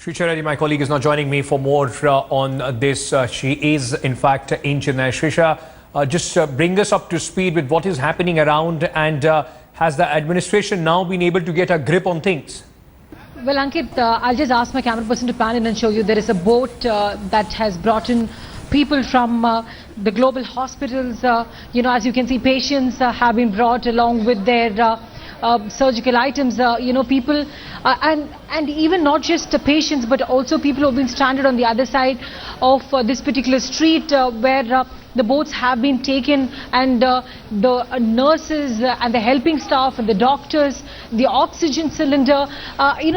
Shrisha, my colleague, is now joining me for more on this. She is, in fact, in Chennai. Shrisha, just bring us up to speed with what is happening around, and has the administration now been able to get a grip on things? Well, Ankit, I'll just ask my camera person to pan in and show you. There is a boat that has brought in people from the global hospitals. As you can see, patients have been brought along with their surgical items, people and even not just the patients, but also people who have been stranded on the other side of this particular street where the boats have been taken, and the nurses and the helping staff and the doctors, the oxygen cylinder,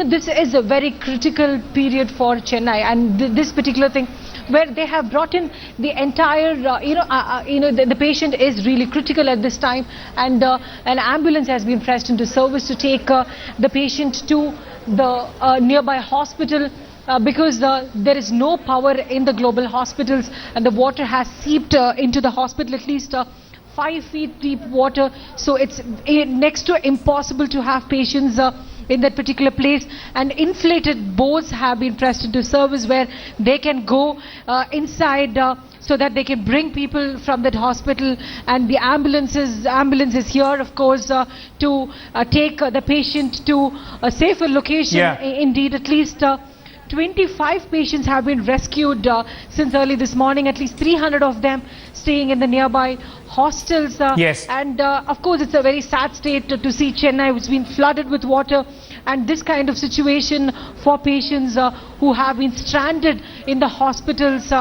this is a very critical period for Chennai, and this particular thing where they have brought in the entire, the patient is really critical at this time, and an ambulance has been pressed into service to take the patient to the nearby hospital. Because there is no power in the global hospitals, and the water has seeped into the hospital, at least 5 feet deep water. So it's next to impossible to have patients in that particular place, and inflated boats have been pressed into service where they can go inside so that they can bring people from that hospital, and the ambulance is here, of course, to take the patient to a safer location. Indeed, at least 25 patients have been rescued since early this morning, at least 300 of them staying in the nearby hostels. And of course, it's a very sad state to see Chennai, which has been flooded with water, and this kind of situation for patients who have been stranded in the hospitals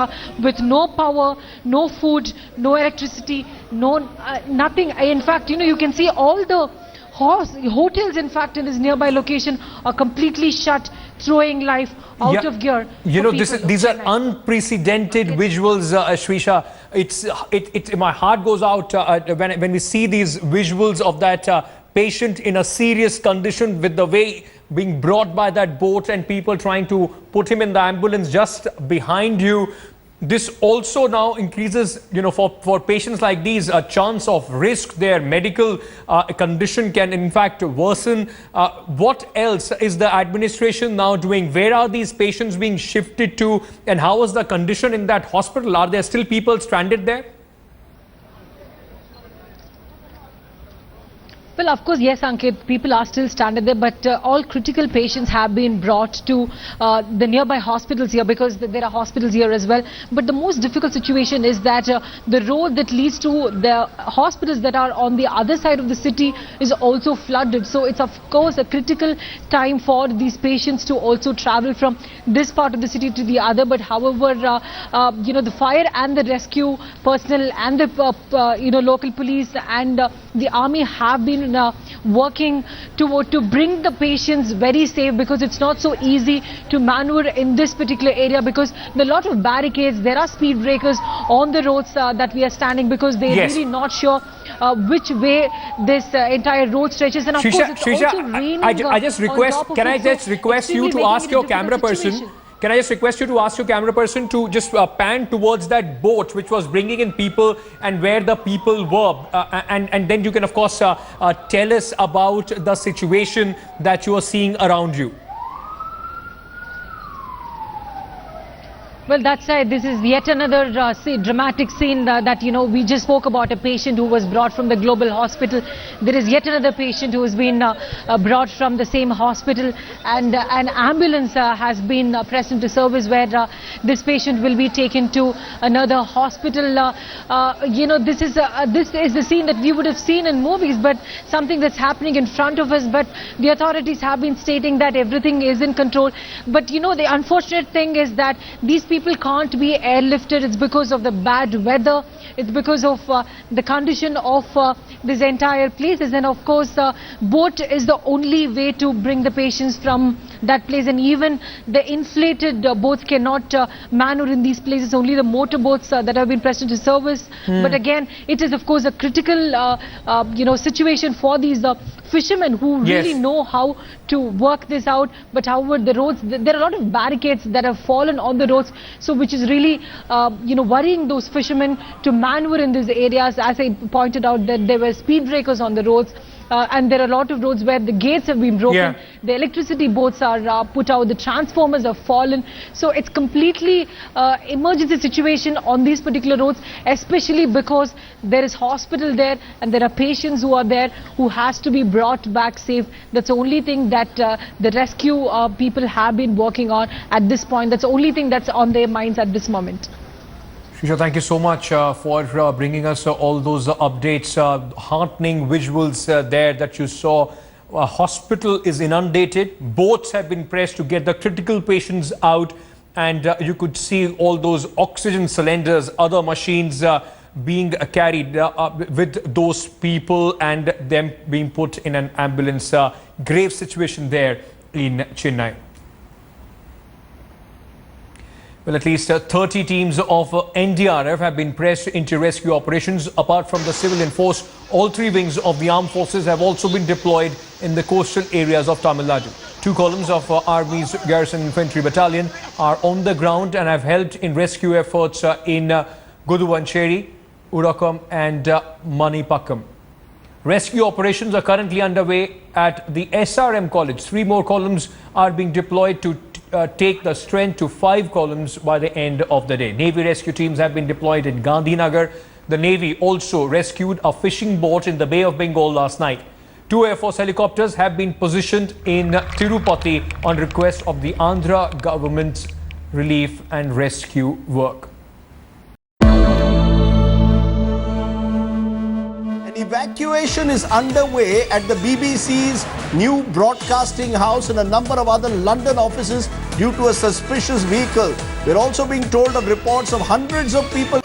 with no power, no food, no electricity, nothing. In fact, you can see all the hotels, in fact, in this nearby location are completely shut, throwing life out of gear. These are unprecedented visuals, Shrisha. My heart goes out when we see these visuals of that patient in a serious condition, with the way being brought by that boat and people trying to put him in the ambulance just behind you. This also now increases, for patients like these, a chance of risk. Their medical condition can in fact worsen. What else is the administration now doing? Where are these patients being shifted to, and how is the condition in that hospital? Are there still people stranded there? Well, of course, yes, Ankit, people are still stranded there, but all critical patients have been brought to the nearby hospitals here, because there are hospitals here as well. But the most difficult situation is that the road that leads to the hospitals that are on the other side of the city is also flooded. So it's, of course, a critical time for these patients to also travel from this part of the city to the other. But however, the fire and the rescue personnel and the local police and the army have been working to bring the patients very safe, because it's not so easy to maneuver in this particular area, because there are a lot of barricades, there are speed breakers on the roads that we are standing, because they're really not sure which way this entire road stretches. And of course, it's also raining. I just request, can I just request you to ask your camera person? Can I just request you to ask your camera person to just pan towards that boat which was bringing in people and where the people were, and then you can, of course, tell us about the situation that you are seeing around you. Well, that's right. This is yet another dramatic scene that, we just spoke about a patient who was brought from the global hospital. There is yet another patient who has been brought from the same hospital, and an ambulance has been pressed into service where this patient will be taken to another hospital. This is the scene that we would have seen in movies, but something that's happening in front of us. But the authorities have been stating that everything is in control. But, the unfortunate thing is that these people can't be airlifted. It's because of the bad weather. It's because of the condition of this entire places. And of course, boat is the only way to bring the patients from that place. And even the inflated boats cannot maneuver in these places. Only the motorboats that have been pressed into service. But again, it is of course a critical situation for these fishermen who really know how to work this out. But however, the roads, there are a lot of barricades that have fallen on the roads, so which is really worrying those fishermen to maneuver in these areas. As I pointed out, that there were speed breakers on the roads, and there are a lot of roads where the gates have been broken. Yeah. The electricity boards are put out, the transformers have fallen. So it's completely emergency situation on these particular roads, especially because there is hospital there and there are patients who are there who has to be brought back safe. That's the only thing that the rescue people have been working on at this point. That's the only thing that's on their minds at this moment. Shrisha, thank you so much for bringing us all those updates, heartening visuals there that you saw. A hospital is inundated. Boats have been pressed to get the critical patients out, and you could see all those oxygen cylinders, other machines being carried with those people and them being put in an ambulance. Grave situation there in Chennai. Well, at least 30 teams of NDRF have been pressed into rescue operations. Apart from the civilian force, all three wings of the armed forces have also been deployed in the coastal areas of Tamil Nadu. 2 columns of Army's Garrison Infantry Battalion are on the ground and have helped in rescue efforts in Guduvancheri, Udakam and Manipakkam. Rescue operations are currently underway at the SRM college. 3 more columns are being deployed to take the strength to 5 columns by the end of the day. Navy rescue teams have been deployed in Gandhinagar. The Navy also rescued a fishing boat in the Bay of Bengal last night. 2 Air Force helicopters have been positioned in Tirupati on request of the Andhra government's relief and rescue work. Evacuation is underway at the BBC's new broadcasting house and a number of other London offices due to a suspicious vehicle. We're also being told of reports of hundreds of people